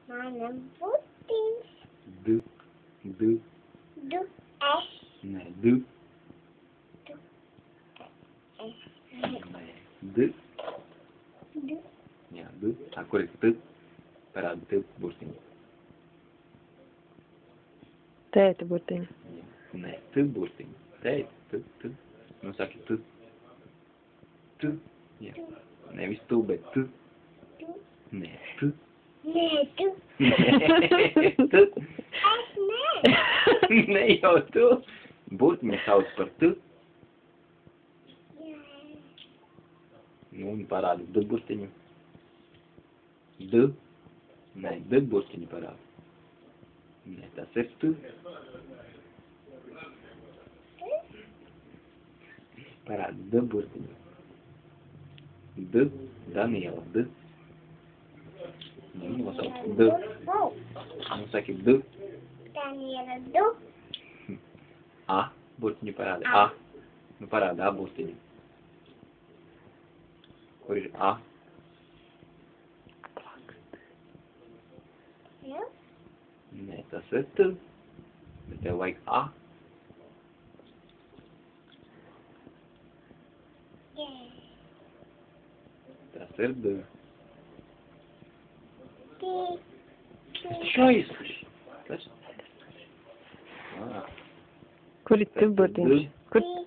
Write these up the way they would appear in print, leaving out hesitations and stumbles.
Mana burtiņš. D. D. Du es. Nē, D. Du es. Nē, D. Du. Jā, D. Tā, kur ir T? Parāda T burtiņu. Tēta burtiņa. Jā. Nē, T burtiņu. Tēt, T. Nu, saki T. T. Jā. Nevis tu, bet T. Du. Nē, T. Nē, tu. Nē, T. Es nē. Ne jau tu. Burtiņu sauc par T. Jā. Nu, un parāda D burtiņu. D. Nē, D burtiņu parāda. Nē, tas ir T. Parāda D burtiņu. D. Daniela, D. Nu, nosauc D. Nu, saki D. Daniela, du. A. Burtiņu parāda. A. A. Nu, parāda A burtiņu. Kur ir A? Jā. Nē, tas ir T. Bet tev vajag A. Jā. Tas ir D. Ti. Taču aizskaši. Tas. Kur ir T burtiņš? Kur? Ti.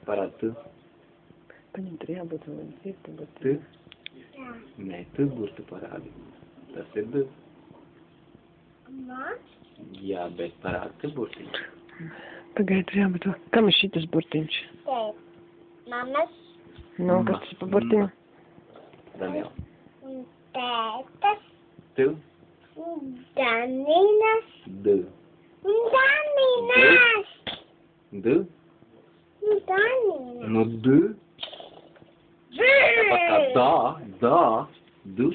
Parāda T. Paņem, tur jābūt vēl viens ir T T. burtiņš. Jā. Nē, T burtu parādi. Tas ir D. Ma. Jā, bet parāda T burtiņu. Pagaid, tur jābūt vēl. Kam ir šitas burtiņš? Tēt. Mamas. Nu, kas tas pa burtiņu? Daniela. Un tētas. T. Un Daninas. D. Un Daninas. D. Un Daninas. Nu, D. Tāpat kā dā, D.